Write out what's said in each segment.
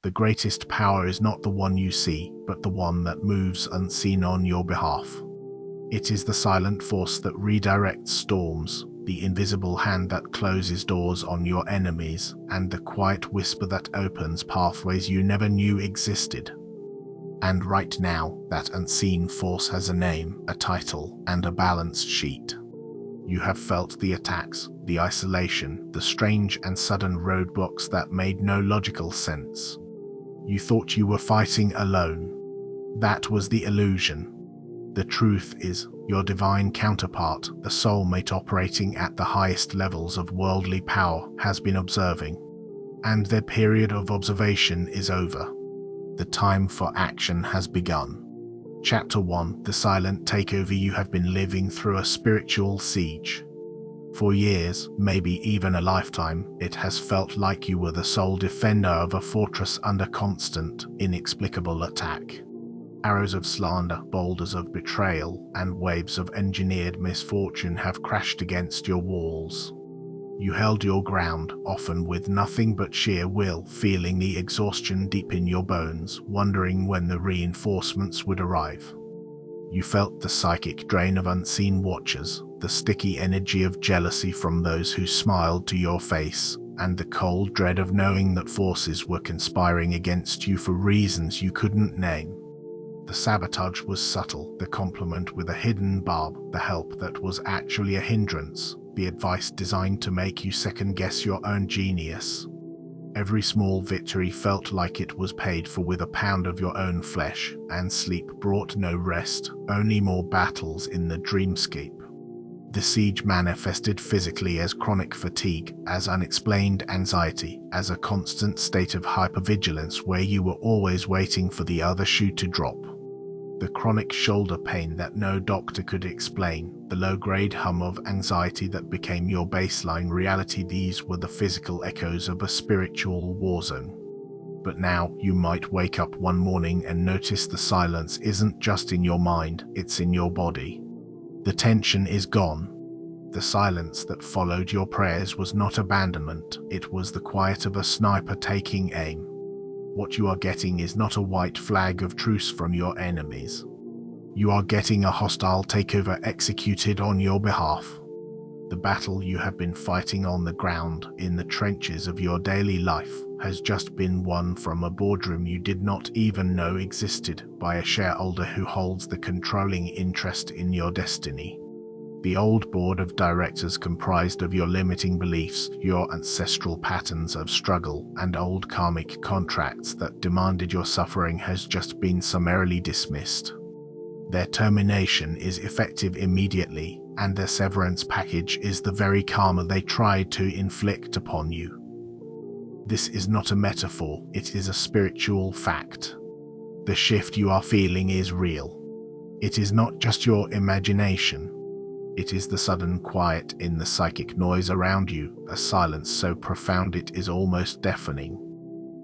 The greatest power is not the one you see, but the one that moves unseen on your behalf. It is the silent force that redirects storms, the invisible hand that closes doors on your enemies, and the quiet whisper that opens pathways you never knew existed. And right now, that unseen force has a name, a title, and a balance sheet. You have felt the attacks, the isolation, the strange and sudden roadblocks that made no logical sense. You thought you were fighting alone. That was the illusion. The truth is, your divine counterpart, the soulmate operating at the highest levels of worldly power, has been observing. And their period of observation is over. The time for action has begun. Chapter 1: The Silent Takeover. You have been living through a spiritual siege. For years, maybe even a lifetime, it has felt like you were the sole defender of a fortress under constant, inexplicable attack. Arrows of slander, boulders of betrayal, and waves of engineered misfortune have crashed against your walls. You held your ground, often with nothing but sheer will, feeling the exhaustion deep in your bones, wondering when the reinforcements would arrive. You felt the psychic drain of unseen watchers, the sticky energy of jealousy from those who smiled to your face, and the cold dread of knowing that forces were conspiring against you for reasons you couldn't name. The sabotage was subtle, the compliment with a hidden barb, the help that was actually a hindrance, the advice designed to make you second-guess your own genius. Every small victory felt like it was paid for with a pound of your own flesh, and sleep brought no rest, only more battles in the dreamscape. The siege manifested physically as chronic fatigue, as unexplained anxiety, as a constant state of hypervigilance where you were always waiting for the other shoe to drop. The chronic shoulder pain that no doctor could explain, the low-grade hum of anxiety that became your baseline reality, these were the physical echoes of a spiritual war zone. But now, you might wake up one morning and notice the silence isn't just in your mind, it's in your body. The tension is gone. The silence that followed your prayers was not abandonment, it was the quiet of a sniper taking aim. What you are getting is not a white flag of truce from your enemies. You are getting a hostile takeover executed on your behalf. The battle you have been fighting on the ground, in the trenches of your daily life, has just been won from a boardroom you did not even know existed, by a shareholder who holds the controlling interest in your destiny. The old board of directors comprised of your limiting beliefs, your ancestral patterns of struggle, and old karmic contracts that demanded your suffering has just been summarily dismissed. Their termination is effective immediately, and their severance package is the very karma they tried to inflict upon you. This is not a metaphor, it is a spiritual fact. The shift you are feeling is real. It is not just your imagination. It is the sudden quiet in the psychic noise around you, a silence so profound it is almost deafening.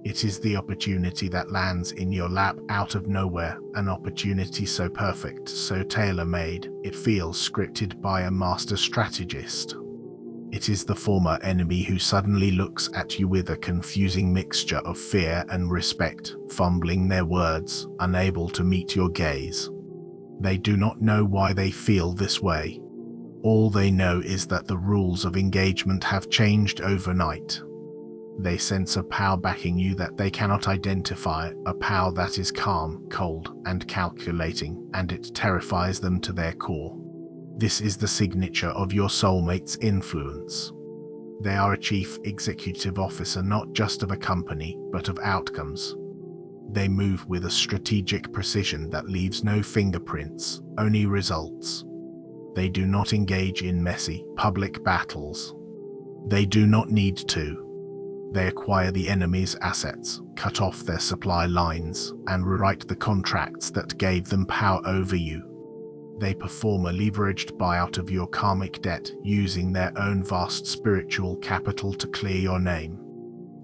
It is the opportunity that lands in your lap out of nowhere, an opportunity so perfect, so tailor-made, it feels scripted by a master strategist. It is the former enemy who suddenly looks at you with a confusing mixture of fear and respect, fumbling their words, unable to meet your gaze. They do not know why they feel this way. All they know is that the rules of engagement have changed overnight. They sense a power backing you that they cannot identify, a power that is calm, cold, and calculating, and it terrifies them to their core. This is the signature of your soulmate's influence. They are a chief executive officer not just of a company, but of outcomes. They move with a strategic precision that leaves no fingerprints, only results. They do not engage in messy, public battles. They do not need to. They acquire the enemy's assets, cut off their supply lines, and rewrite the contracts that gave them power over you. They perform a leveraged buyout of your karmic debt, using their own vast spiritual capital to clear your name.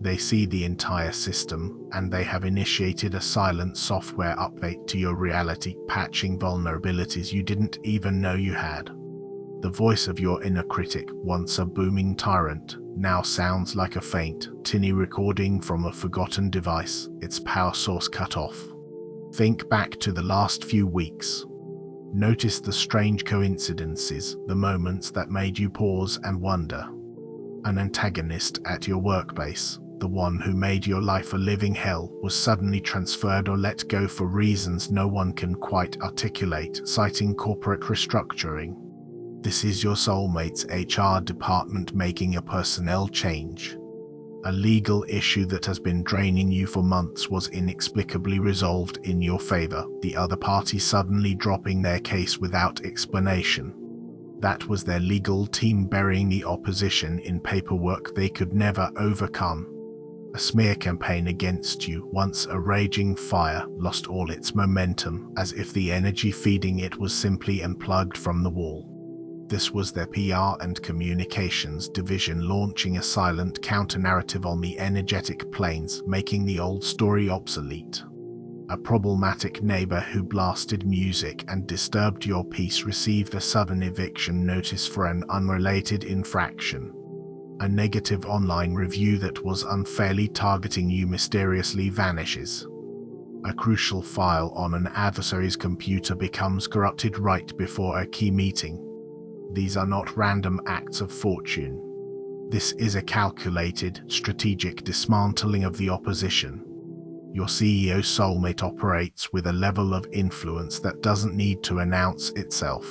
They see the entire system, and they have initiated a silent software update to your reality, patching vulnerabilities you didn't even know you had. The voice of your inner critic, once a booming tyrant, now sounds like a faint, tinny recording from a forgotten device, its power source cut off. Think back to the last few weeks. Notice the strange coincidences, the moments that made you pause and wonder. An antagonist at your workplace, the one who made your life a living hell, was suddenly transferred or let go for reasons no one can quite articulate, citing corporate restructuring. This is your soulmate's HR department making a personnel change. A legal issue that has been draining you for months was inexplicably resolved in your favor, the other party suddenly dropping their case without explanation. That was their legal team burying the opposition in paperwork they could never overcome. A smear campaign against you, once a raging fire, lost all its momentum, as if the energy feeding it was simply unplugged from the wall. This was their PR and communications division launching a silent counter-narrative on the energetic planes, making the old story obsolete. A problematic neighbor who blasted music and disturbed your peace received a sudden eviction notice for an unrelated infraction. A negative online review that was unfairly targeting you mysteriously vanishes. A crucial file on an adversary's computer becomes corrupted right before a key meeting. These are not random acts of fortune. This is a calculated, strategic dismantling of the opposition. Your CEO's soulmate operates with a level of influence that doesn't need to announce itself.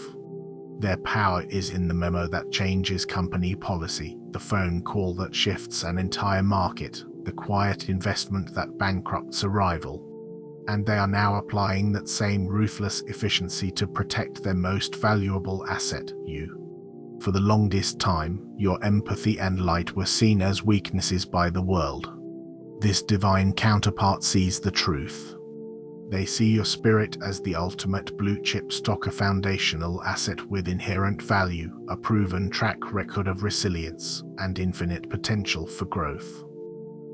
Their power is in the memo that changes company policy, the phone call that shifts an entire market, the quiet investment that bankrupts a rival. And they are now applying that same ruthless efficiency to protect their most valuable asset, you. For the longest time, your empathy and light were seen as weaknesses by the world. This divine counterpart sees the truth. They see your spirit as the ultimate blue-chip stock, a foundational asset with inherent value, a proven track record of resilience, and infinite potential for growth.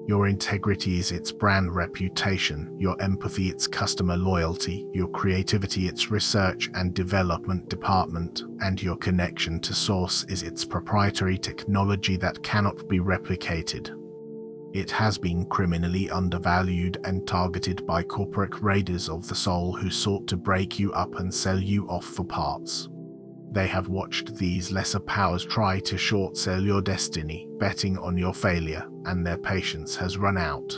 Your integrity is its brand reputation, your empathy its customer loyalty, your creativity its research and development department, and your connection to source is its proprietary technology that cannot be replicated. It has been criminally undervalued and targeted by corporate raiders of the soul who sought to break you up and sell you off for parts. They have watched these lesser powers try to short-sell your destiny, betting on your failure, and their patience has run out.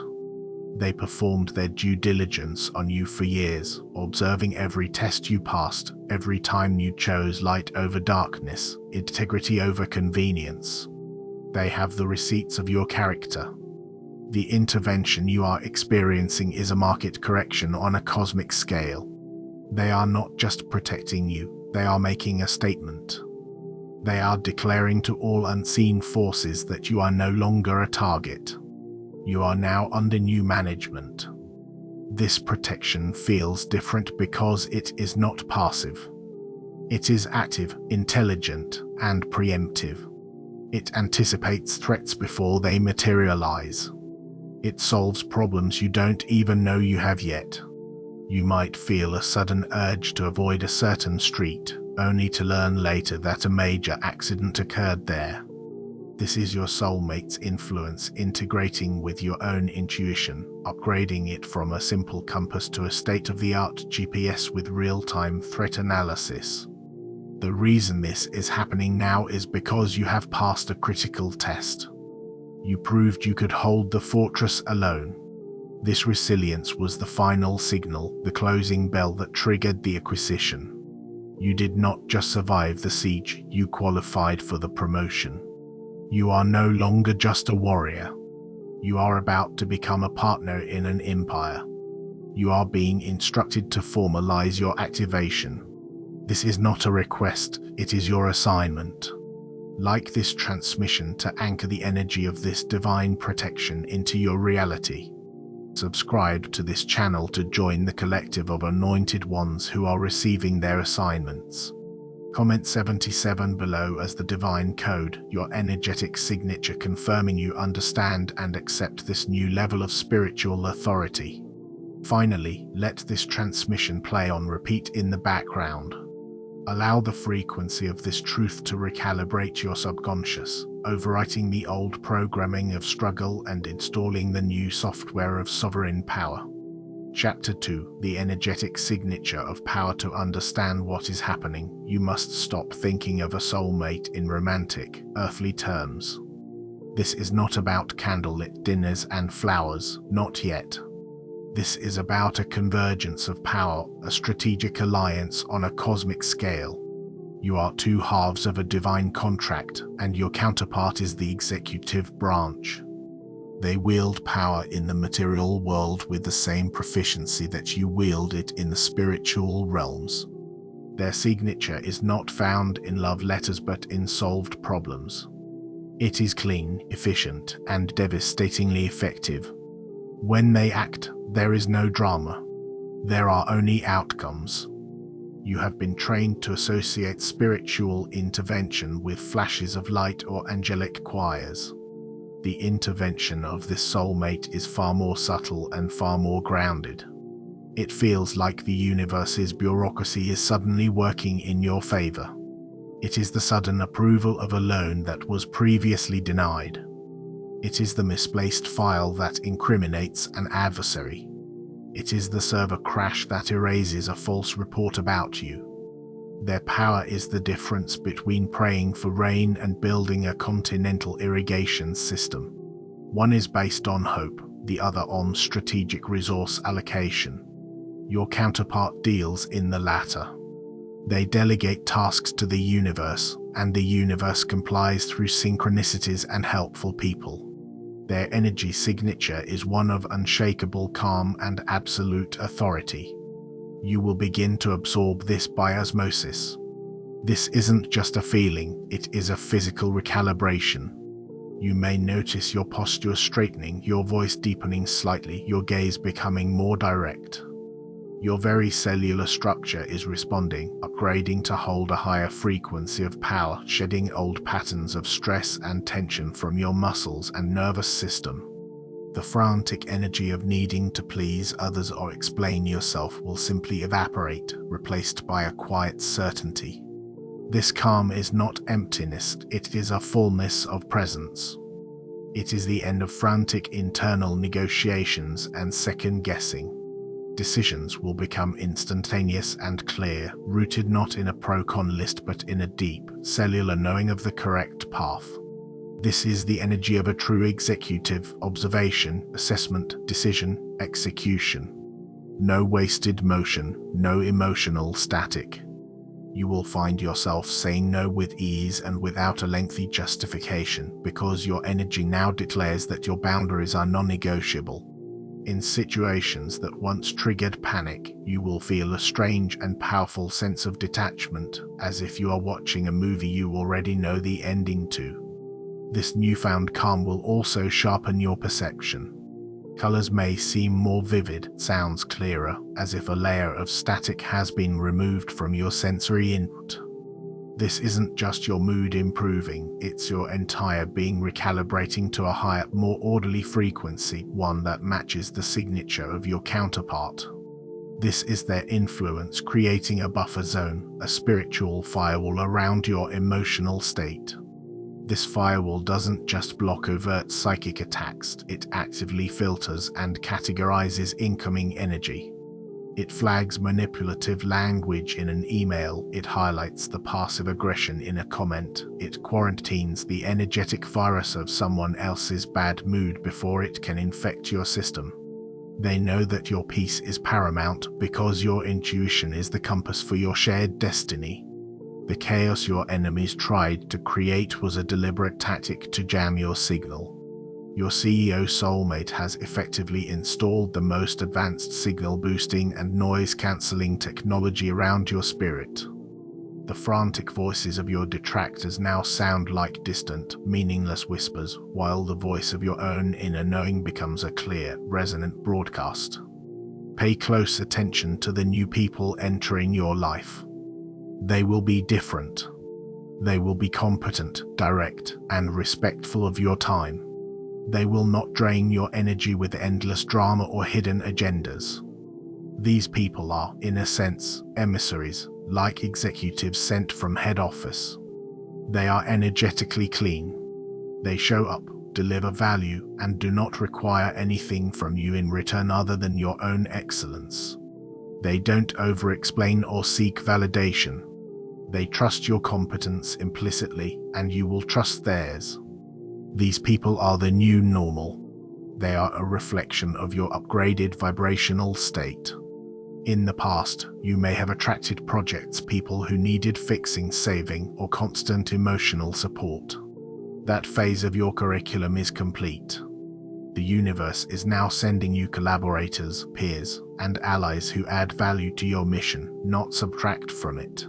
They performed their due diligence on you for years, observing every test you passed, every time you chose light over darkness, integrity over convenience. They have the receipts of your character. The intervention you are experiencing is a market correction on a cosmic scale. They are not just protecting you. They are making a statement. They are declaring to all unseen forces that you are no longer a target. You are now under new management. This protection feels different because it is not passive. It is active, intelligent, and preemptive. It anticipates threats before they materialize. It solves problems you don't even know you have yet. You might feel a sudden urge to avoid a certain street, only to learn later that a major accident occurred there. This is your soulmate's influence integrating with your own intuition, upgrading it from a simple compass to a state-of-the-art GPS with real-time threat analysis. The reason this is happening now is because you have passed a critical test. You proved you could hold the fortress alone. This resilience was the final signal, the closing bell that triggered the acquisition. You did not just survive the siege, you qualified for the promotion. You are no longer just a warrior. You are about to become a partner in an empire. You are being instructed to formalize your activation. This is not a request, it is your assignment. Like this transmission to anchor the energy of this divine protection into your reality. Subscribe to this channel to join the collective of anointed ones who are receiving their assignments. Comment 77 below as the divine code, your energetic signature confirming you understand and accept this new level of spiritual authority. Finally, let this transmission play on repeat in the background. Allow the frequency of this truth to recalibrate your subconscious. overwriting the old programming of struggle and installing the new software of sovereign power. Chapter 2: The energetic signature of power. To understand what is happening, you must stop thinking of a soulmate in romantic, earthly terms. This is not about candlelit dinners and flowers, not yet. This is about a convergence of power, a strategic alliance on a cosmic scale. You are two halves of a divine contract, and your counterpart is the executive branch. They wield power in the material world with the same proficiency that you wield it in the spiritual realms. Their signature is not found in love letters but in solved problems. It is clean, efficient, and devastatingly effective. When they act, there is no drama. There are only outcomes. You have been trained to associate spiritual intervention with flashes of light or angelic choirs. The intervention of this soulmate is far more subtle and far more grounded. It feels like the universe's bureaucracy is suddenly working in your favor. It is the sudden approval of a loan that was previously denied. It is the misplaced file that incriminates an adversary. It is the server crash that erases a false report about you. Their power is the difference between praying for rain and building a continental irrigation system. One is based on hope, the other on strategic resource allocation. Your counterpart deals in the latter. They delegate tasks to the universe, and the universe complies through synchronicities and helpful people. Their energy signature is one of unshakable calm and absolute authority. You will begin to absorb this by osmosis. This isn't just a feeling, it is a physical recalibration. You may notice your posture straightening, your voice deepening slightly, your gaze becoming more direct. Your very cellular structure is responding, upgrading to hold a higher frequency of power, shedding old patterns of stress and tension from your muscles and nervous system. The frantic energy of needing to please others or explain yourself will simply evaporate, replaced by a quiet certainty. This calm is not emptiness, it is a fullness of presence. It is the end of frantic internal negotiations and second-guessing. Decisions will become instantaneous and clear, rooted not in a pro-con list but in a deep, cellular knowing of the correct path. This is the energy of a true executive: observation, assessment, decision, execution. No wasted motion, no emotional static. You will find yourself saying no with ease and without a lengthy justification, because your energy now declares that your boundaries are non-negotiable. In situations that once triggered panic, you will feel a strange and powerful sense of detachment, as if you are watching a movie you already know the ending to. This newfound calm will also sharpen your perception. Colors may seem more vivid, sounds clearer, as if a layer of static has been removed from your sensory input. This isn't just your mood improving, it's your entire being recalibrating to a higher, more orderly frequency, one that matches the signature of your counterpart. This is their influence creating a buffer zone, a spiritual firewall around your emotional state. This firewall doesn't just block overt psychic attacks, it actively filters and categorizes incoming energy. It flags manipulative language in an email, it highlights the passive aggression in a comment, it quarantines the energetic virus of someone else's bad mood before it can infect your system. They know that your peace is paramount because your intuition is the compass for your shared destiny. The chaos your enemies tried to create was a deliberate tactic to jam your signal. Your CEO soulmate has effectively installed the most advanced signal boosting and noise cancelling technology around your spirit. The frantic voices of your detractors now sound like distant, meaningless whispers, while the voice of your own inner knowing becomes a clear, resonant broadcast. Pay close attention to the new people entering your life. They will be different. They will be competent, direct, and respectful of your time. They will not drain your energy with endless drama or hidden agendas. These people are, in a sense, emissaries, like executives sent from head office. They are energetically clean. They show up, deliver value, and do not require anything from you in return other than your own excellence. They don't over-explain or seek validation. They trust your competence implicitly, and you will trust theirs. These people are the new normal. They are a reflection of your upgraded vibrational state. In the past, you may have attracted projects people who needed fixing, saving, or constant emotional support. That phase of your curriculum is complete. The universe is now sending you collaborators, peers, and allies who add value to your mission, not subtract from it.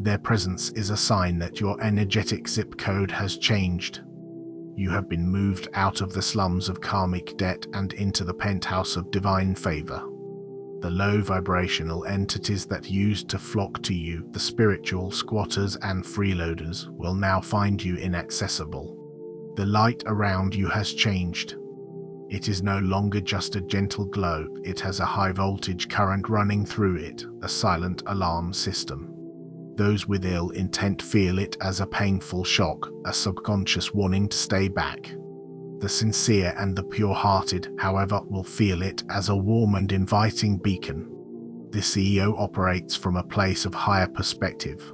Their presence is a sign that your energetic zip code has changed. You have been moved out of the slums of karmic debt and into the penthouse of divine favor. The low vibrational entities that used to flock to you, the spiritual squatters and freeloaders, will now find you inaccessible. The light around you has changed. It is no longer just a gentle glow, it has a high voltage current running through it, a silent alarm system. Those with ill intent feel it as a painful shock, a subconscious warning to stay back. The sincere and the pure-hearted, however, will feel it as a warm and inviting beacon. The CEO operates from a place of higher perspective.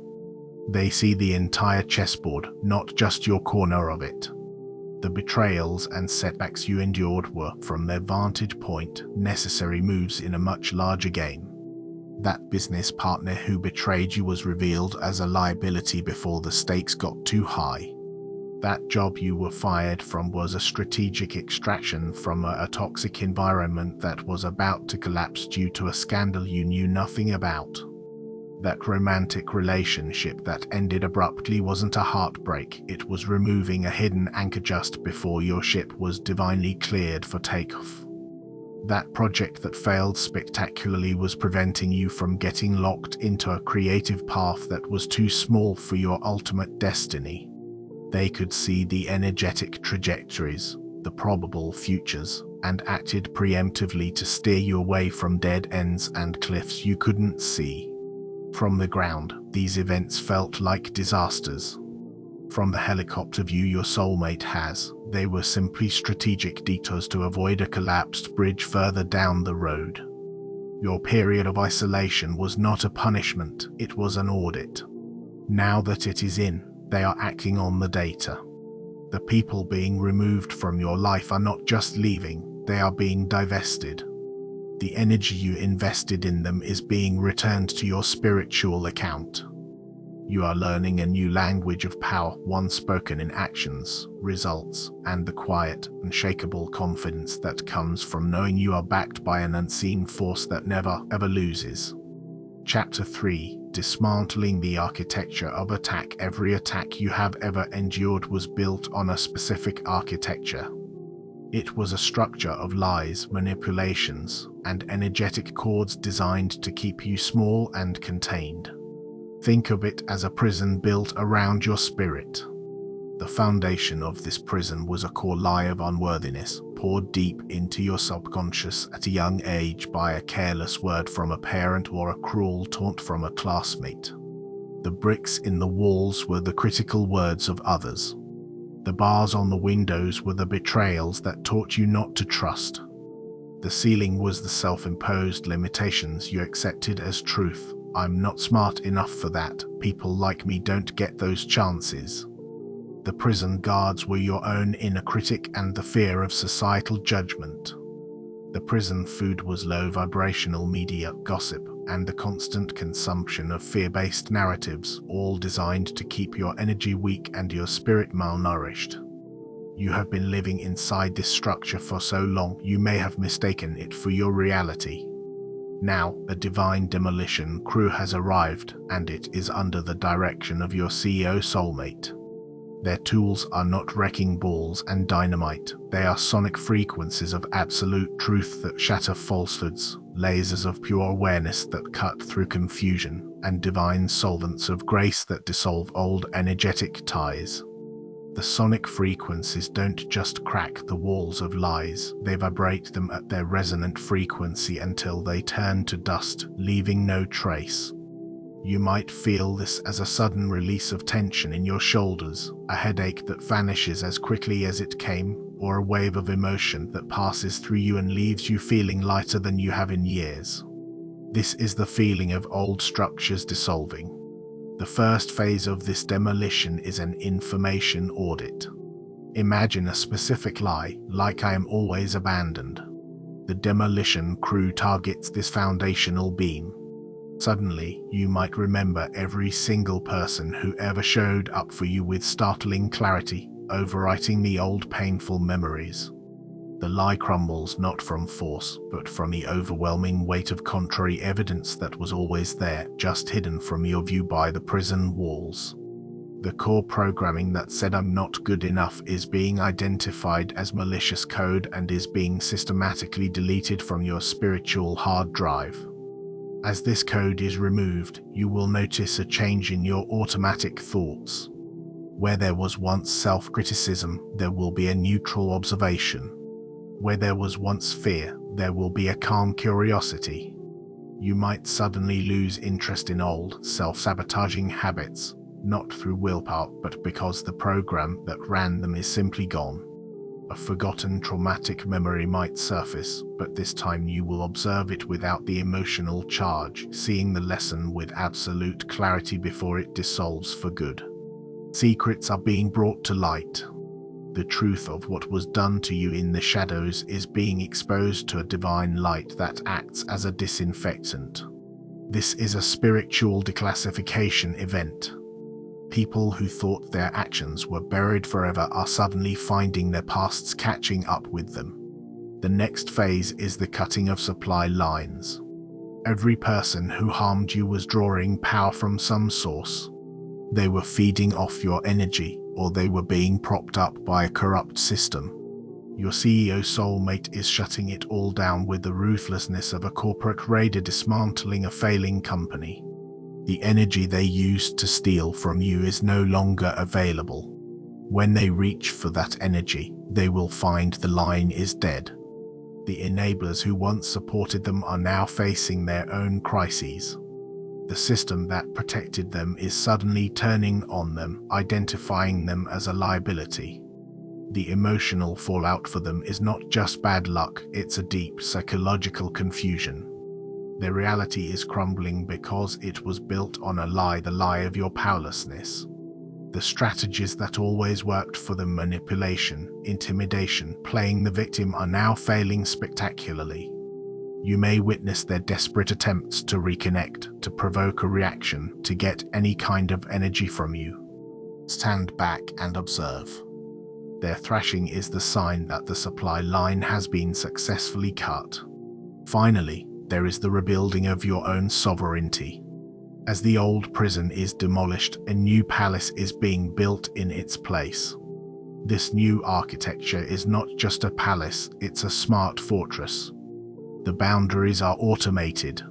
They see the entire chessboard, not just your corner of it. The betrayals and setbacks you endured were, from their vantage point, necessary moves in a much larger game. That business partner who betrayed you was revealed as a liability before the stakes got too high. That job you were fired from was a strategic extraction from a toxic environment that was about to collapse due to a scandal you knew nothing about. That romantic relationship that ended abruptly wasn't a heartbreak, it was removing a hidden anchor just before your ship was divinely cleared for takeoff. That project that failed spectacularly was preventing you from getting locked into a creative path that was too small for your ultimate destiny. They could see the energetic trajectories, the probable futures, and acted preemptively to steer you away from dead ends and cliffs you couldn't see. From the ground, these events felt like disasters. From the helicopter view your soulmate has, they were simply strategic detours to avoid a collapsed bridge further down the road. Your period of isolation was not a punishment, it was an audit. Now that it is in, they are acting on the data. The people being removed from your life are not just leaving, they are being divested. The energy you invested in them is being returned to your spiritual account. You are learning a new language of power, one spoken in actions, results, and the quiet, unshakable confidence that comes from knowing you are backed by an unseen force that never, ever loses. Chapter 3: Dismantling the architecture of attack. Every attack you have ever endured was built on a specific architecture. It was a structure of lies, manipulations, and energetic cords designed to keep you small and contained. Think of it as a prison built around your spirit. The foundation of this prison was a core lie of unworthiness, poured deep into your subconscious at a young age by a careless word from a parent or a cruel taunt from a classmate. The bricks in the walls were the critical words of others. The bars on the windows were the betrayals that taught you not to trust. The ceiling was the self-imposed limitations you accepted as truth. I'm not smart enough for that, people like me don't get those chances. The prison guards were your own inner critic and the fear of societal judgment. The prison food was low vibrational media, gossip, and the constant consumption of fear-based narratives, all designed to keep your energy weak and your spirit malnourished. You have been living inside this structure for so long, you may have mistaken it for your reality. Now, a divine demolition crew has arrived, and it is under the direction of your CEO soulmate. Their tools are not wrecking balls and dynamite, they are sonic frequencies of absolute truth that shatter falsehoods, lasers of pure awareness that cut through confusion, and divine solvents of grace that dissolve old energetic ties. The sonic frequencies don't just crack the walls of lies, they vibrate them at their resonant frequency until they turn to dust, leaving no trace. You might feel this as a sudden release of tension in your shoulders, a headache that vanishes as quickly as it came, or a wave of emotion that passes through you and leaves you feeling lighter than you have in years. This is the feeling of old structures dissolving. The first phase of this demolition is an information audit. Imagine a specific lie, like "I am always abandoned." The demolition crew targets this foundational beam. Suddenly, you might remember every single person who ever showed up for you with startling clarity, overwriting the old painful memories. The lie crumbles not from force, but from the overwhelming weight of contrary evidence that was always there, just hidden from your view by the prison walls. The core programming that said "I'm not good enough" is being identified as malicious code and is being systematically deleted from your spiritual hard drive. As this code is removed, you will notice a change in your automatic thoughts. Where there was once self-criticism, there will be a neutral observation. Where there was once fear, there will be a calm curiosity. You might suddenly lose interest in old, self-sabotaging habits, not through willpower, but because the program that ran them is simply gone. A forgotten traumatic memory might surface, but this time you will observe it without the emotional charge, seeing the lesson with absolute clarity before it dissolves for good. Secrets are being brought to light. The truth of what was done to you in the shadows is being exposed to a divine light that acts as a disinfectant. This is a spiritual declassification event. People who thought their actions were buried forever are suddenly finding their pasts catching up with them. The next phase is the cutting of supply lines. Every person who harmed you was drawing power from some source. They were feeding off your energy, or they were being propped up by a corrupt system. Your CEO soulmate is shutting it all down with the ruthlessness of a corporate raider dismantling a failing company. The energy they used to steal from you is no longer available. When they reach for that energy, they will find the line is dead. The enablers who once supported them are now facing their own crises. The system that protected them is suddenly turning on them, identifying them as a liability. The emotional fallout for them is not just bad luck, it's a deep psychological confusion. Their reality is crumbling because it was built on a lie, the lie of your powerlessness. The strategies that always worked for them, manipulation, intimidation, playing the victim, are now failing spectacularly. You may witness their desperate attempts to reconnect, to provoke a reaction, to get any kind of energy from you. Stand back and observe. Their thrashing is the sign that the supply line has been successfully cut. Finally, there is the rebuilding of your own sovereignty. As the old prison is demolished, a new palace is being built in its place. This new architecture is not just a palace, it's a smart fortress. The boundaries are automated.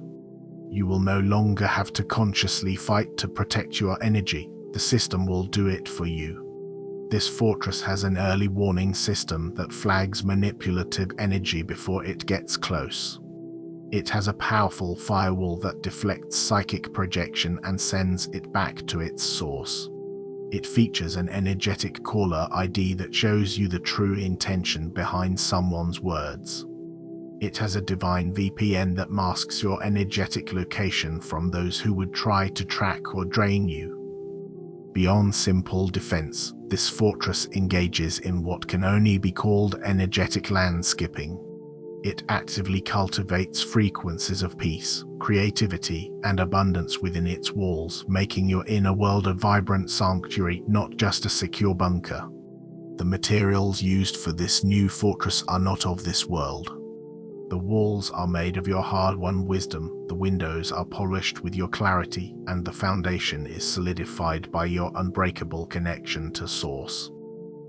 You will no longer have to consciously fight to protect your energy, the system will do it for you. This fortress has an early warning system that flags manipulative energy before it gets close. It has a powerful firewall that deflects psychic projection and sends it back to its source. It features an energetic caller ID that shows you the true intention behind someone's words. It has a divine VPN that masks your energetic location from those who would try to track or drain you. Beyond simple defense, this fortress engages in what can only be called energetic landscaping. It actively cultivates frequencies of peace, creativity, and abundance within its walls, making your inner world a vibrant sanctuary, not just a secure bunker. The materials used for this new fortress are not of this world. The walls are made of your hard-won wisdom, the windows are polished with your clarity, and the foundation is solidified by your unbreakable connection to Source.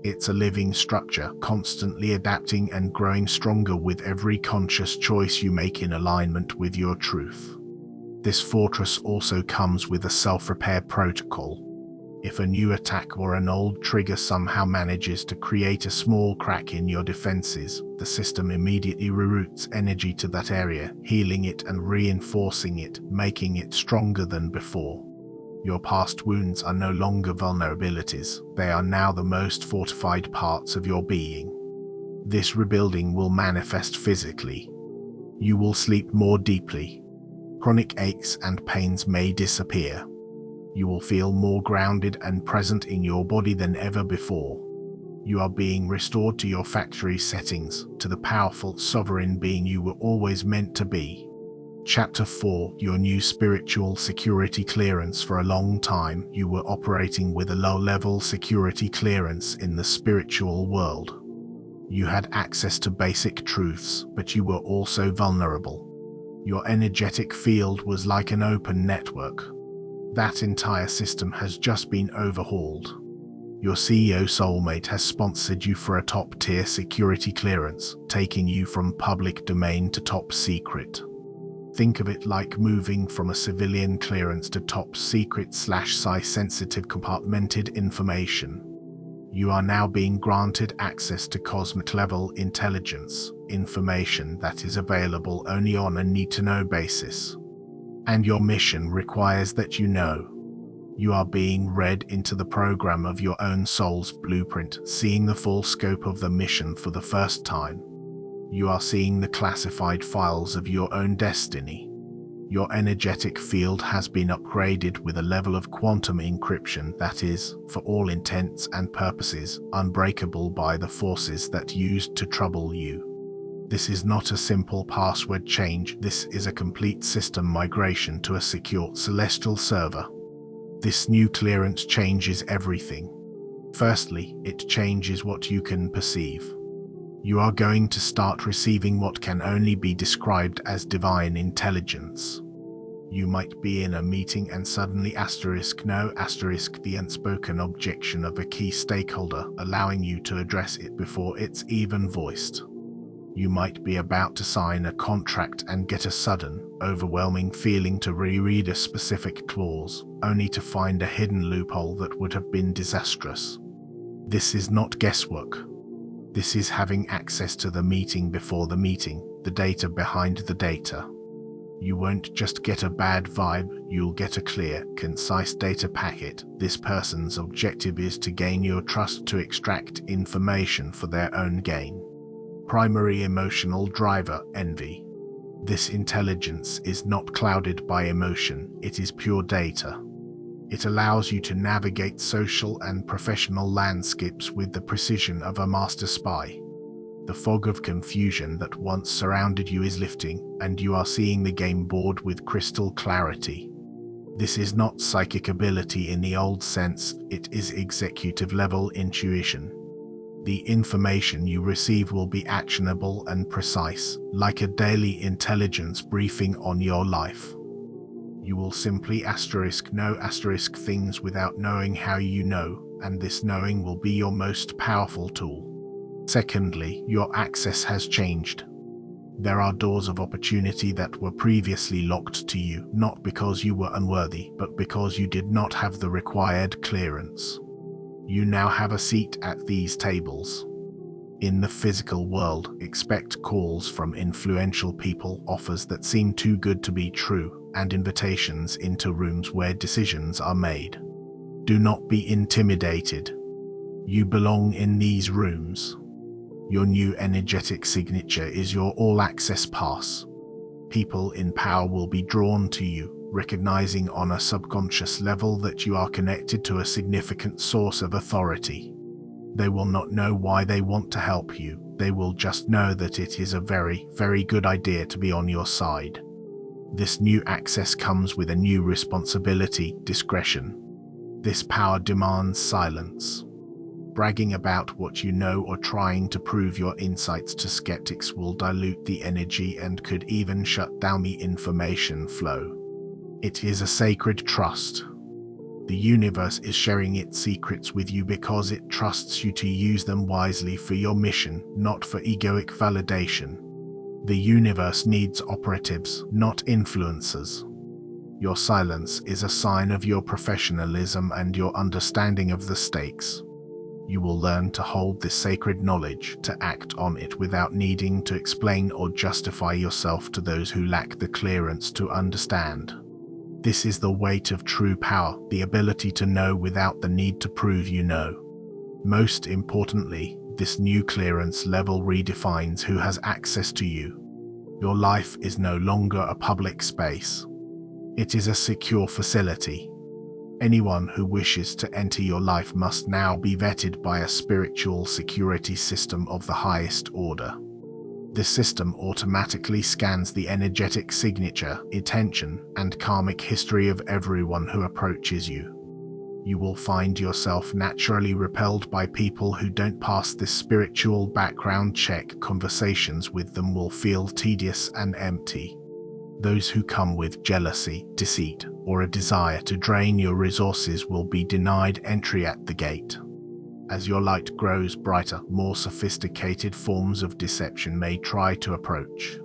It's a living structure, constantly adapting and growing stronger with every conscious choice you make in alignment with your truth. This fortress also comes with a self-repair protocol. If a new attack or an old trigger somehow manages to create a small crack in your defenses, the system immediately reroutes energy to that area, healing it and reinforcing it, making it stronger than before. Your past wounds are no longer vulnerabilities, they are now the most fortified parts of your being. This rebuilding will manifest physically. You will sleep more deeply. Chronic aches and pains may disappear. You will feel more grounded and present in your body than ever before. You are being restored to your factory settings, to the powerful, sovereign being you were always meant to be. Chapter 4: Your new spiritual security clearance. For a long time, you were operating with a low-level security clearance in the spiritual world. You had access to basic truths, but you were also vulnerable. Your energetic field was like an open network. That entire system has just been overhauled. Your CEO SOULMATE has sponsored you for a top-tier security clearance, taking you from public domain to top secret. Think of it like moving from a civilian clearance to top secret/sensitive compartmented information. You are now being granted access to cosmic-level intelligence, information that is available only on a need-to-know basis. And your mission requires that you know. You are being read into the program of your own soul's blueprint, seeing the full scope of the mission for the first time. You are seeing the classified files of your own destiny. Your energetic field has been upgraded with a level of quantum encryption that is, for all intents and purposes, unbreakable by the forces that used to trouble you. This is not a simple password change, this is a complete system migration to a secure celestial server. This new clearance changes everything. Firstly, it changes what you can perceive. You are going to start receiving what can only be described as divine intelligence. You might be in a meeting and suddenly no the unspoken objection of a key stakeholder, allowing you to address it before it's even voiced. You might be about to sign a contract and get a sudden, overwhelming feeling to reread a specific clause, only to find a hidden loophole that would have been disastrous. This is not guesswork. This is having access to the meeting before the meeting, the data behind the data. You won't just get a bad vibe, you'll get a clear, concise data packet. This person's objective is to gain your trust, to extract information for their own gain. Primary emotional driver: envy. This intelligence is not clouded by emotion, it is pure data. It allows you to navigate social and professional landscapes with the precision of a master spy. The fog of confusion that once surrounded you is lifting, and you are seeing the game board with crystal clarity. This is not psychic ability in the old sense, it is executive-level intuition. The information you receive will be actionable and precise, like a daily intelligence briefing on your life. You will simply know things without knowing how you know, and this knowing will be your most powerful tool. Secondly, your access has changed. There are doors of opportunity that were previously locked to you, not because you were unworthy, but because you did not have the required clearance. You now have a seat at these tables. In the physical world, expect calls from influential people, offers that seem too good to be true, and invitations into rooms where decisions are made. Do not be intimidated. You belong in these rooms. Your new energetic signature is your all-access pass. People in power will be drawn to you, recognizing on a subconscious level that you are connected to a significant source of authority. They will not know why they want to help you, they will just know that it is a very, very good idea to be on your side. This new access comes with a new responsibility: discretion. This power demands silence. Bragging about what you know or trying to prove your insights to skeptics will dilute the energy and could even shut down the information flow. It is a sacred trust. The universe is sharing its secrets with you because it trusts you to use them wisely for your mission, not for egoic validation. The universe needs operatives, not influencers. Your silence is a sign of your professionalism and your understanding of the stakes. You will learn to hold this sacred knowledge, to act on it without needing to explain or justify yourself to those who lack the clearance to understand. This is the weight of true power, the ability to know without the need to prove you know. Most importantly, this new clearance level redefines who has access to you. Your life is no longer a public space. It is a secure facility. Anyone who wishes to enter your life must now be vetted by a spiritual security system of the highest order. This system automatically scans the energetic signature, intention, and karmic history of everyone who approaches you. You will find yourself naturally repelled by people who don't pass this spiritual background check. Conversations with them will feel tedious and empty. Those who come with jealousy, deceit, or a desire to drain your resources will be denied entry at the gate. As your light grows brighter, more sophisticated forms of deception may try to approach.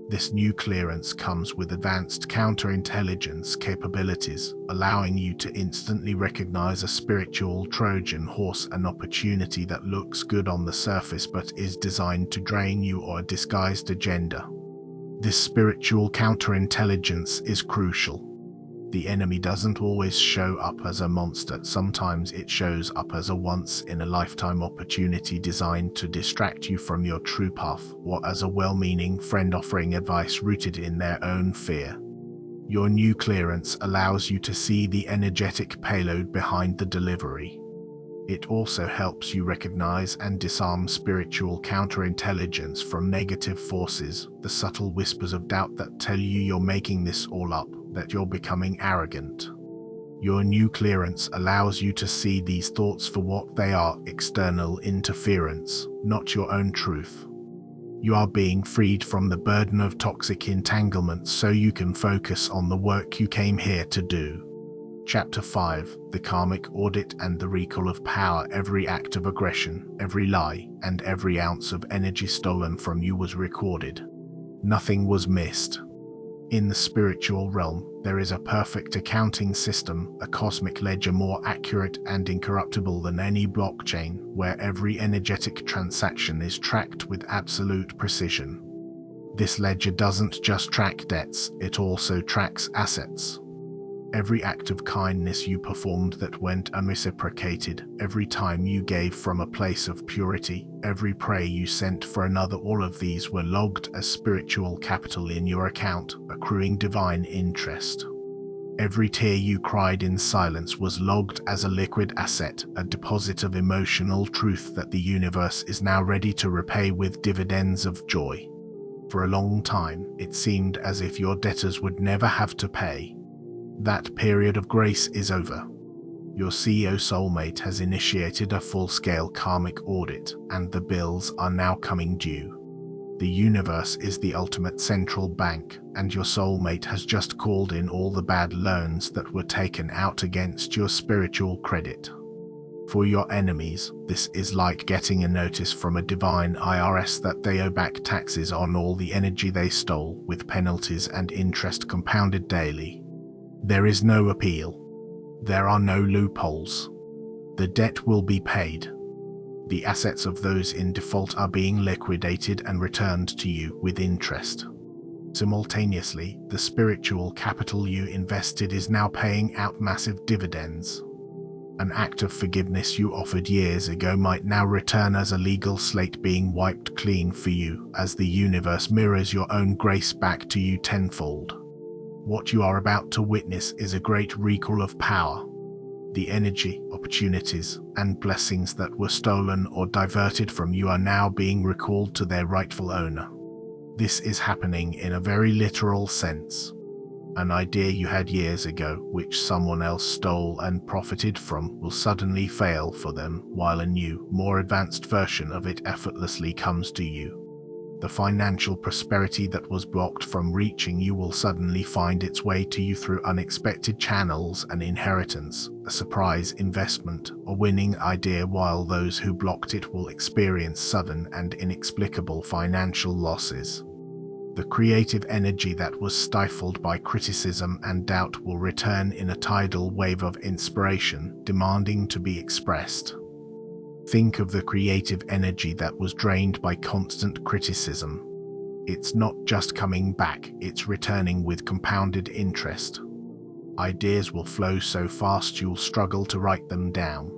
This new clearance comes with advanced counterintelligence capabilities, allowing you to instantly recognize a spiritual Trojan horse, an opportunity that looks good on the surface but is designed to drain you, or a disguised agenda. This spiritual counterintelligence is crucial. The enemy doesn't always show up as a monster. Sometimes it shows up as a once-in-a-lifetime opportunity designed to distract you from your true path, or as a well-meaning friend offering advice rooted in their own fear. Your new clearance allows you to see the energetic payload behind the delivery. It also helps you recognize and disarm spiritual counterintelligence from negative forces, the subtle whispers of doubt that tell you you're making this all up, that you're becoming arrogant. Your new clearance allows you to see these thoughts for what they are: external interference, not your own truth. You are being freed from the burden of toxic entanglements so you can focus on the work you came here to do. Chapter 5: The Karmic Audit and the Recall of Power. Every act of aggression, every lie, and every ounce of energy stolen from you was recorded. Nothing was missed. In the spiritual realm, there is a perfect accounting system, a cosmic ledger more accurate and incorruptible than any blockchain, where every energetic transaction is tracked with absolute precision. This ledger doesn't just track debts, it also tracks assets. Every act of kindness you performed that went unreciprocated, every time you gave from a place of purity, every prayer you sent for another, all of these were logged as spiritual capital in your account, accruing divine interest. Every tear you cried in silence was logged as a liquid asset, a deposit of emotional truth that the universe is now ready to repay with dividends of joy. For a long time, it seemed as if your debtors would never have to pay. That period of grace is over. Your CEO soulmate has initiated a full-scale karmic audit, and the bills are now coming due. The universe is the ultimate central bank, and your soulmate has just called in all the bad loans that were taken out against your spiritual credit. For your enemies, this is like getting a notice from a divine IRS that they owe back taxes on all the energy they stole, with penalties and interest compounded daily. There is no appeal. There are no loopholes. The debt will be paid. The assets of those in default are being liquidated and returned to you with interest. Simultaneously, the spiritual capital you invested is now paying out massive dividends. An act of forgiveness you offered years ago might now return as a legal slate being wiped clean for you, as the universe mirrors your own grace back to you tenfold. What you are about to witness is a great recall of power. The energy, opportunities, and blessings that were stolen or diverted from you are now being recalled to their rightful owner. This is happening in a very literal sense. An idea you had years ago, which someone else stole and profited from, will suddenly fail for them, while a new, more advanced version of it effortlessly comes to you. The financial prosperity that was blocked from reaching you will suddenly find its way to you through unexpected channels: an inheritance, a surprise investment, a winning idea, while those who blocked it will experience sudden and inexplicable financial losses. The creative energy that was stifled by criticism and doubt will return in a tidal wave of inspiration, demanding to be expressed. Think of the creative energy that was drained by constant criticism. It's not just coming back, it's returning with compounded interest. Ideas will flow so fast you'll struggle to write them down.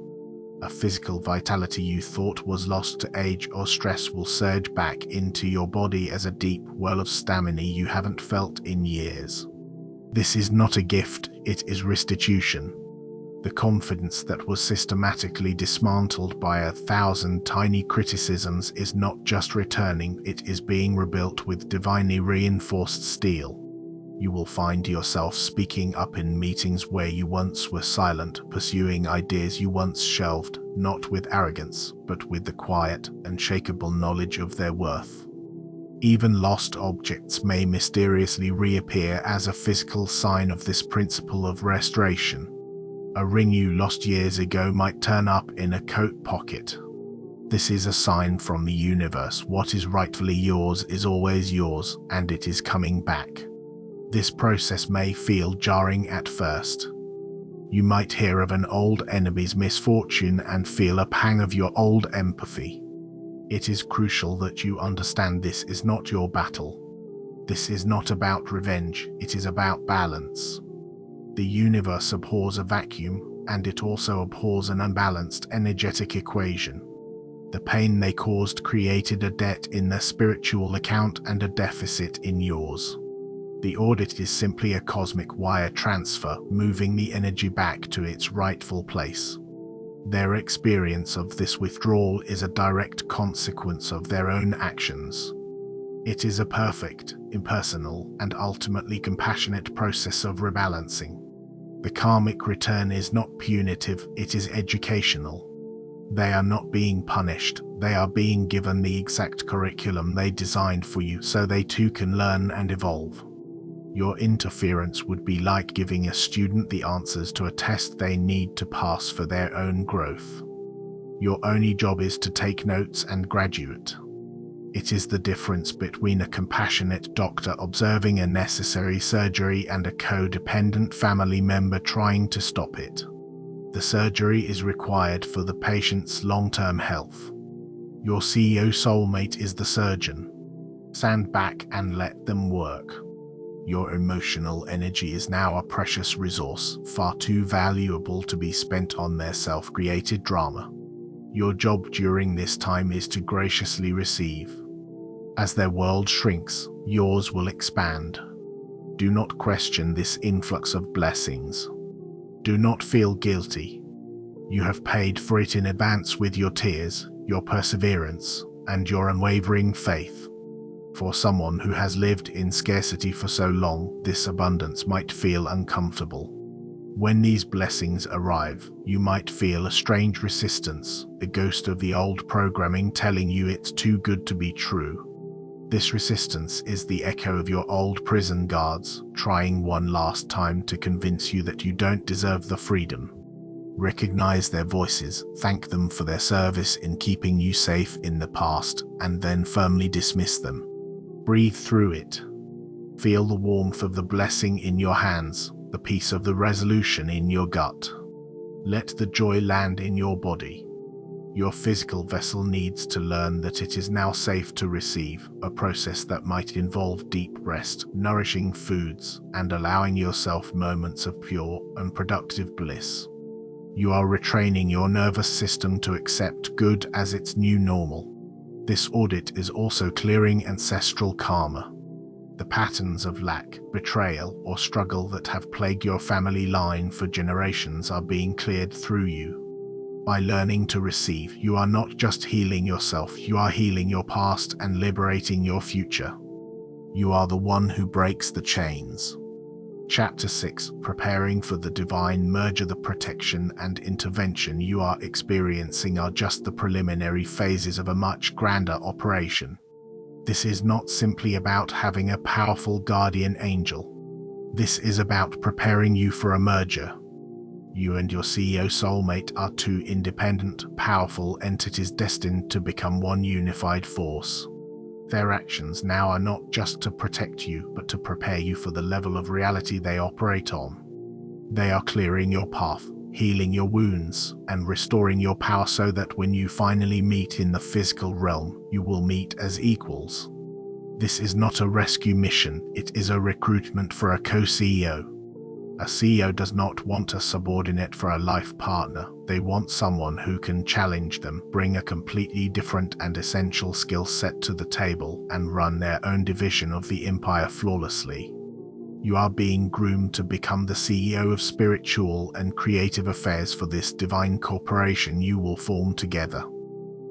A physical vitality you thought was lost to age or stress will surge back into your body as a deep well of stamina you haven't felt in years. This is not a gift, it is restitution. The confidence that was systematically dismantled by 1,000 tiny criticisms is not just returning, it is being rebuilt with divinely reinforced steel. You will find yourself speaking up in meetings where you once were silent, pursuing ideas you once shelved, not with arrogance, but with the quiet, unshakable knowledge of their worth. Even lost objects may mysteriously reappear as a physical sign of this principle of restoration. A ring you lost years ago might turn up in a coat pocket. This is a sign from the universe. What is rightfully yours is always yours, and it is coming back. This process may feel jarring at first. You might hear of an old enemy's misfortune and feel a pang of your old empathy. It is crucial that you understand this is not your battle. This is not about revenge, it is about balance. The universe abhors a vacuum, and it also abhors an unbalanced energetic equation. The pain they caused created a debt in their spiritual account and a deficit in yours. The audit is simply a cosmic wire transfer, moving the energy back to its rightful place. Their experience of this withdrawal is a direct consequence of their own actions. It is a perfect, impersonal, and ultimately compassionate process of rebalancing. The karmic return is not punitive, it is educational. They are not being punished, they are being given the exact curriculum they designed for you so they too can learn and evolve. Your interference would be like giving a student the answers to a test they need to pass for their own growth. Your only job is to take notes and graduate. It is the difference between a compassionate doctor observing a necessary surgery and a codependent family member trying to stop it. The surgery is required for the patient's long-term health. Your CEO soulmate is the surgeon. Stand back and let them work. Your emotional energy is now a precious resource, far too valuable to be spent on their self-created drama. Your job during this time is to graciously receive. As their world shrinks, yours will expand. Do not question this influx of blessings. Do not feel guilty. You have paid for it in advance with your tears, your perseverance, and your unwavering faith. For someone who has lived in scarcity for so long, this abundance might feel uncomfortable. When these blessings arrive, you might feel a strange resistance, a ghost of the old programming telling you it's too good to be true. This resistance is the echo of your old prison guards, trying one last time to convince you that you don't deserve the freedom. Recognize their voices, thank them for their service in keeping you safe in the past, and then firmly dismiss them. Breathe through it. Feel the warmth of the blessing in your hands, the peace of the resolution in your gut. Let the joy land in your body. Your physical vessel needs to learn that it is now safe to receive, a process that might involve deep rest, nourishing foods, and allowing yourself moments of pure, unproductive bliss. You are retraining your nervous system to accept good as its new normal. This audit is also clearing ancestral karma. The patterns of lack, betrayal, or struggle that have plagued your family line for generations are being cleared through you. By learning to receive, you are not just healing yourself, you are healing your past and liberating your future. You are the one who breaks the chains. Chapter 6. Preparing for the divine merger. The protection and intervention you are experiencing are just the preliminary phases of a much grander operation. This is not simply about having a powerful guardian angel. This is about preparing you for a merger. You and your CEO soulmate are two independent, powerful entities destined to become one unified force. Their actions now are not just to protect you, but to prepare you for the level of reality they operate on. They are clearing your path, healing your wounds, and restoring your power so that when you finally meet in the physical realm, you will meet as equals. This is not a rescue mission, it is a recruitment for a co-CEO. A CEO does not want a subordinate for a life partner, they want someone who can challenge them, bring a completely different and essential skill set to the table, and run their own division of the empire flawlessly. You are being groomed to become the CEO of spiritual and creative affairs for this divine corporation you will form together.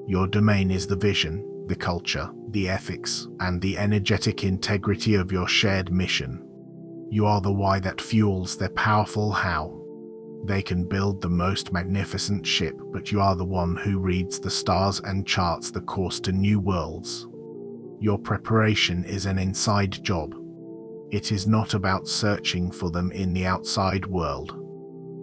Your domain is the vision, the culture, the ethics, and the energetic integrity of your shared mission. You are the why that fuels their powerful how. They can build the most magnificent ship, but you are the one who reads the stars and charts the course to new worlds. Your preparation is an inside job. It is not about searching for them in the outside world.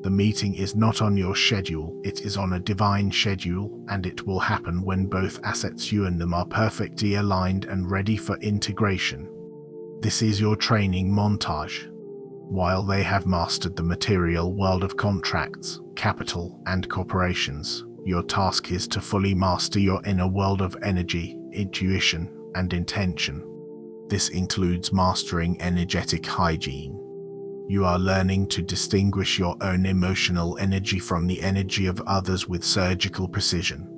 The meeting is not on your schedule, it is on a divine schedule, and it will happen when both assets you and them are perfectly aligned and ready for integration. This is your training montage. While they have mastered the material world of contracts, capital, and corporations, your task is to fully master your inner world of energy, intuition, and intention. This includes mastering energetic hygiene. You are learning to distinguish your own emotional energy from the energy of others with surgical precision.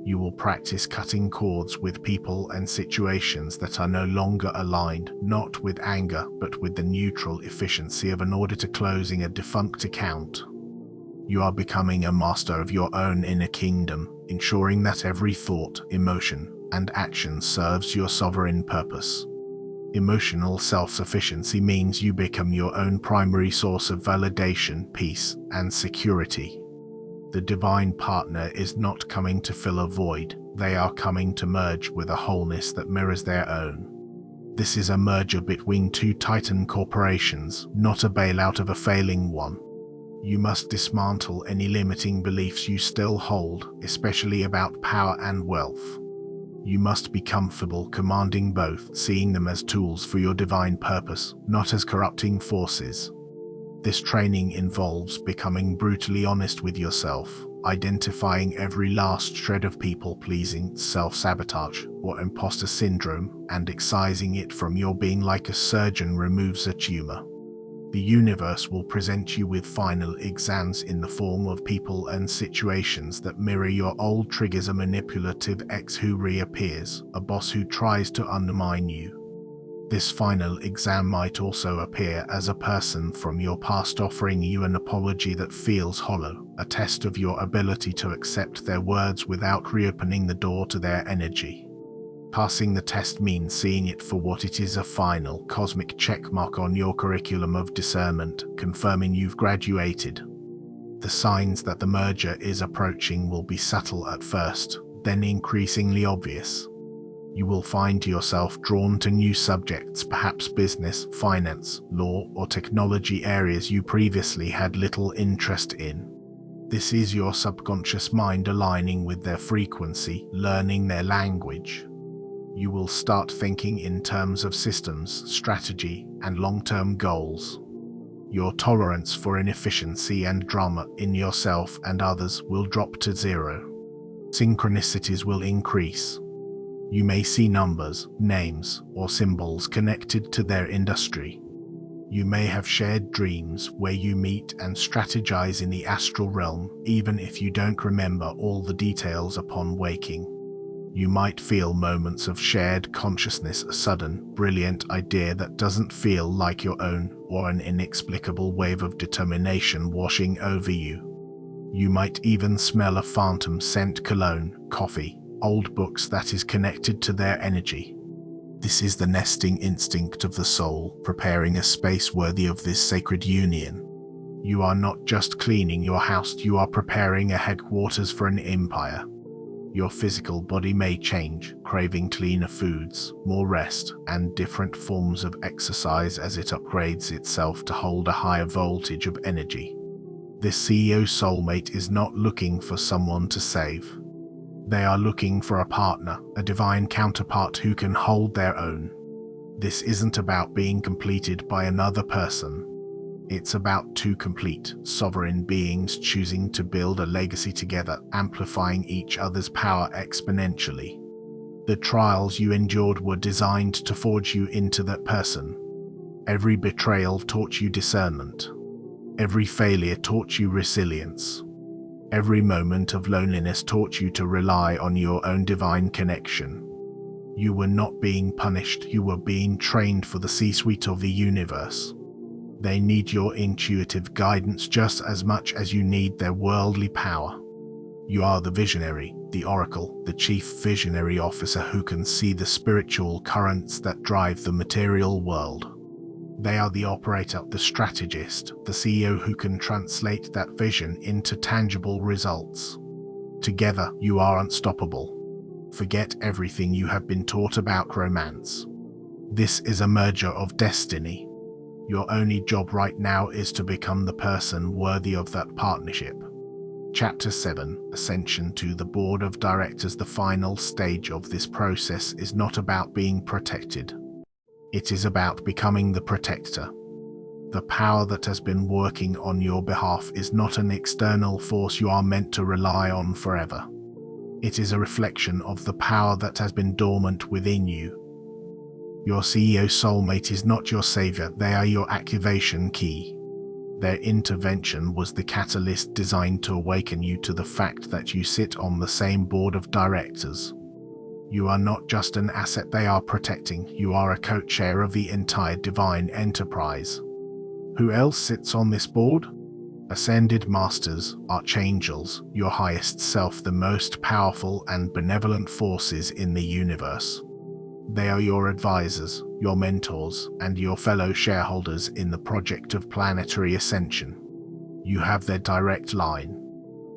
You will practice cutting cords with people and situations that are no longer aligned, not with anger, but with the neutral efficiency of an auditor closing a defunct account. You are becoming a master of your own inner kingdom, ensuring that every thought, emotion, and action serves your sovereign purpose. Emotional self-sufficiency means you become your own primary source of validation, peace, and security. The divine partner is not coming to fill a void, they are coming to merge with a wholeness that mirrors their own. This is a merger between two titan corporations, not a bailout of a failing one. You must dismantle any limiting beliefs you still hold, especially about power and wealth. You must be comfortable commanding both, seeing them as tools for your divine purpose, not as corrupting forces. This training involves becoming brutally honest with yourself, identifying every last shred of people-pleasing, self-sabotage, or imposter syndrome, and excising it from your being like a surgeon removes a tumor. The universe will present you with final exams in the form of people and situations that mirror your old triggers: a manipulative ex who reappears, a boss who tries to undermine you. This final exam might also appear as a person from your past offering you an apology that feels hollow, a test of your ability to accept their words without reopening the door to their energy. Passing the test means seeing it for what it is: a final cosmic checkmark on your curriculum of discernment, confirming you've graduated. The signs that the merger is approaching will be subtle at first, then increasingly obvious. You will find yourself drawn to new subjects, perhaps business, finance, law, or technology, areas you previously had little interest in. This is your subconscious mind aligning with their frequency, learning their language. You will start thinking in terms of systems, strategy, and long-term goals. Your tolerance for inefficiency and drama in yourself and others will drop to zero. Synchronicities will increase. You may see numbers, names, or symbols connected to their industry. You may have shared dreams where you meet and strategize in the astral realm, even if you don't remember all the details upon waking. You might feel moments of shared consciousness, a sudden, brilliant idea that doesn't feel like your own, or an inexplicable wave of determination washing over you. You might even smell a phantom scent: cologne, coffee, old books that is connected to their energy. This is the nesting instinct of the soul, preparing a space worthy of this sacred union. You are not just cleaning your house, you are preparing a headquarters for an empire. Your physical body may change, craving cleaner foods, more rest, and different forms of exercise as it upgrades itself to hold a higher voltage of energy. This CEO soulmate is not looking for someone to save. They are looking for a partner, a divine counterpart who can hold their own. This isn't about being completed by another person. It's about two complete, sovereign beings choosing to build a legacy together, amplifying each other's power exponentially. The trials you endured were designed to forge you into that person. Every betrayal taught you discernment. Every failure taught you resilience. Every moment of loneliness taught you to rely on your own divine connection. You were not being punished, you were being trained for the C-suite of the universe. They need your intuitive guidance just as much as you need their worldly power. You are the visionary, the oracle, the chief visionary officer who can see the spiritual currents that drive the material world. They are the operator, the strategist, the CEO who can translate that vision into tangible results. Together, you are unstoppable. Forget everything you have been taught about romance. This is a merger of destiny. Your only job right now is to become the person worthy of that partnership. Chapter 7, Ascension to the Board of Directors. The final stage of this process is not about being protected. It is about becoming the protector. The power that has been working on your behalf is not an external force you are meant to rely on forever. It is a reflection of the power that has been dormant within you. Your CEO soulmate is not your savior, they are your activation key. Their intervention was the catalyst designed to awaken you to the fact that you sit on the same board of directors. You are not just an asset they are protecting, you are a co-chair of the entire divine enterprise. Who else sits on this board? Ascended Masters, Archangels, your highest self, the most powerful and benevolent forces in the universe. They are your advisors, your mentors, and your fellow shareholders in the project of planetary ascension. You have their direct line.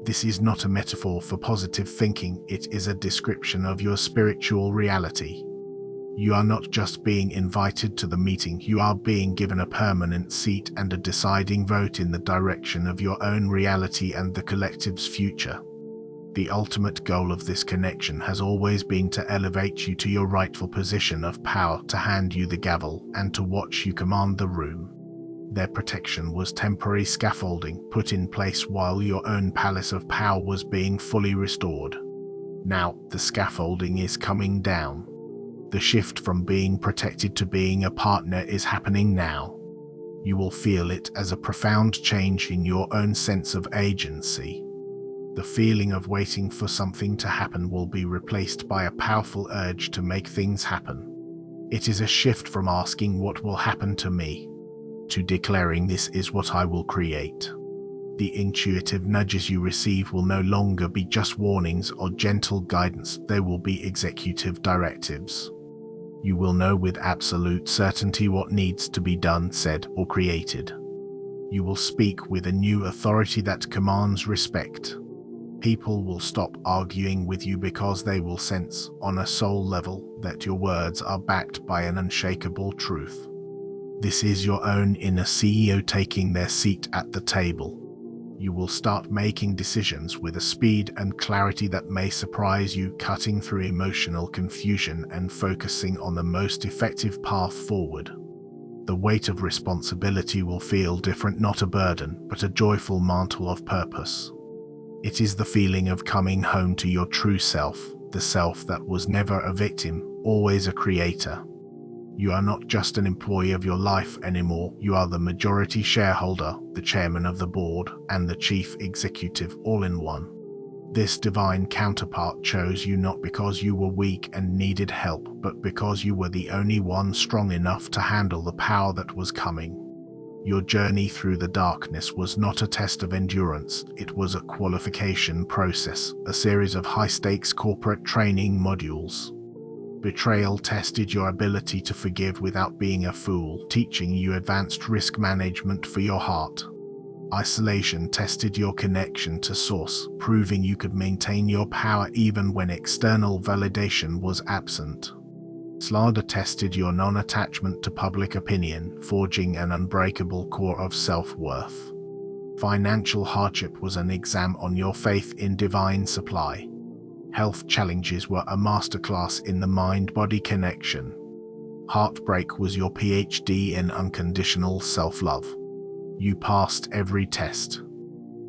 This is not a metaphor for positive thinking, it is a description of your spiritual reality. You are not just being invited to the meeting, you are being given a permanent seat and a deciding vote in the direction of your own reality and the collective's future. The ultimate goal of this connection has always been to elevate you to your rightful position of power, to hand you the gavel, and to watch you command the room. Their protection was temporary scaffolding put in place while your own palace of power was being fully restored. Now, the scaffolding is coming down. The shift from being protected to being a partner is happening now. You will feel it as a profound change in your own sense of agency. The feeling of waiting for something to happen will be replaced by a powerful urge to make things happen. It is a shift from asking what will happen to me, to declaring this is what I will create. The intuitive nudges you receive will no longer be just warnings or gentle guidance, they will be executive directives. You will know with absolute certainty what needs to be done, said, or created. You will speak with a new authority that commands respect. People will stop arguing with you because they will sense, on a soul level, that your words are backed by an unshakable truth. This is your own inner CEO taking their seat at the table. You will start making decisions with a speed and clarity that may surprise you, cutting through emotional confusion and focusing on the most effective path forward. The weight of responsibility will feel different, not a burden, but a joyful mantle of purpose. It is the feeling of coming home to your true self, the self that was never a victim, always a creator. You are not just an employee of your life anymore, you are the majority shareholder, the chairman of the board, and the chief executive all in one. This divine counterpart chose you not because you were weak and needed help, but because you were the only one strong enough to handle the power that was coming. Your journey through the darkness was not a test of endurance, it was a qualification process, a series of high-stakes corporate training modules. Betrayal tested your ability to forgive without being a fool, teaching you advanced risk management for your heart. Isolation tested your connection to Source, proving you could maintain your power even when external validation was absent. Slander tested your non-attachment to public opinion, forging an unbreakable core of self-worth. Financial hardship was an exam on your faith in divine supply. Health challenges were a masterclass in the mind-body connection. Heartbreak was your PhD in unconditional self-love. You passed every test.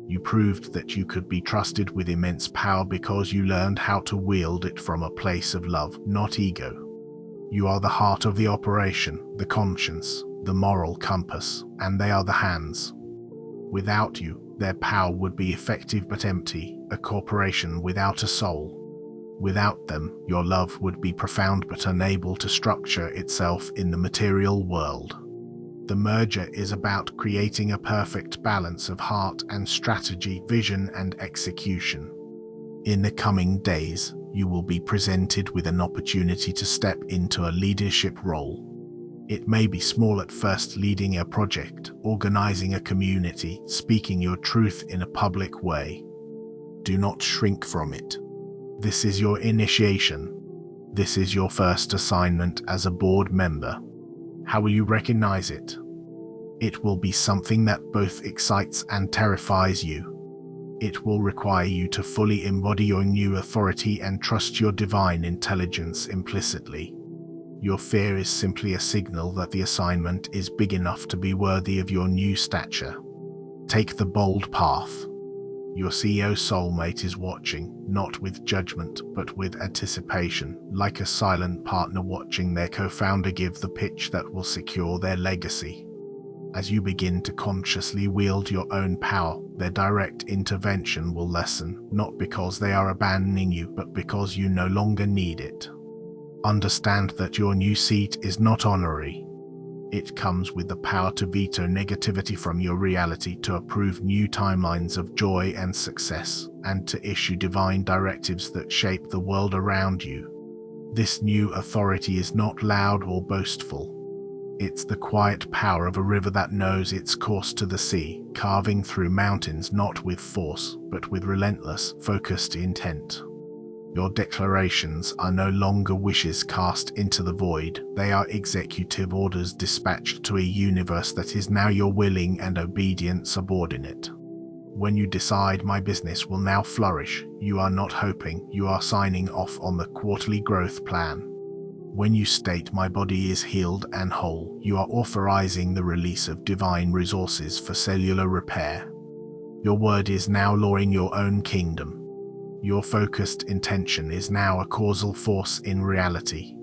You proved that you could be trusted with immense power because you learned how to wield it from a place of love, not ego. You are the heart of the operation, the conscience, the moral compass, and they are the hands. Without you, their power would be effective but empty, a corporation without a soul. Without them, your love would be profound but unable to structure itself in the material world. The merger is about creating a perfect balance of heart and strategy, vision and execution. In the coming days, you will be presented with an opportunity to step into a leadership role. It may be small at first, leading a project, organizing a community, speaking your truth in a public way. Do not shrink from it. This is your initiation. This is your first assignment as a board member. How will you recognize it? It will be something that both excites and terrifies you. It will require you to fully embody your new authority and trust your divine intelligence implicitly. Your fear is simply a signal that the assignment is big enough to be worthy of your new stature. Take the bold path. Your CEO soulmate is watching, not with judgment, but with anticipation, like a silent partner watching their co-founder give the pitch that will secure their legacy. As you begin to consciously wield your own power, their direct intervention will lessen, not because they are abandoning you, but because you no longer need it. Understand that your new seat is not honorary. It comes with the power to veto negativity from your reality, to approve new timelines of joy and success, and to issue divine directives that shape the world around you. This new authority is not loud or boastful. It's the quiet power of a river that knows its course to the sea, carving through mountains not with force, but with relentless, focused intent. Your declarations are no longer wishes cast into the void, they are executive orders dispatched to a universe that is now your willing and obedient subordinate. When you decide my business will now flourish, you are not hoping, you are signing off on the quarterly growth plan. When you state my body is healed and whole, you are authorizing the release of divine resources for cellular repair. Your word is now law in your own kingdom. Your focused intention is now a causal force in reality.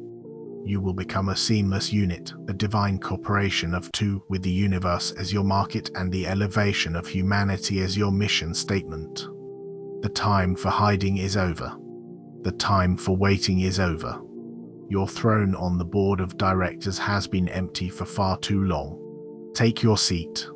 You will become a seamless unit, a divine corporation of two, with the universe as your market and the elevation of humanity as your mission statement. The time for hiding is over. The time for waiting is over. Your throne on the board of directors has been empty for far too long. Take your seat.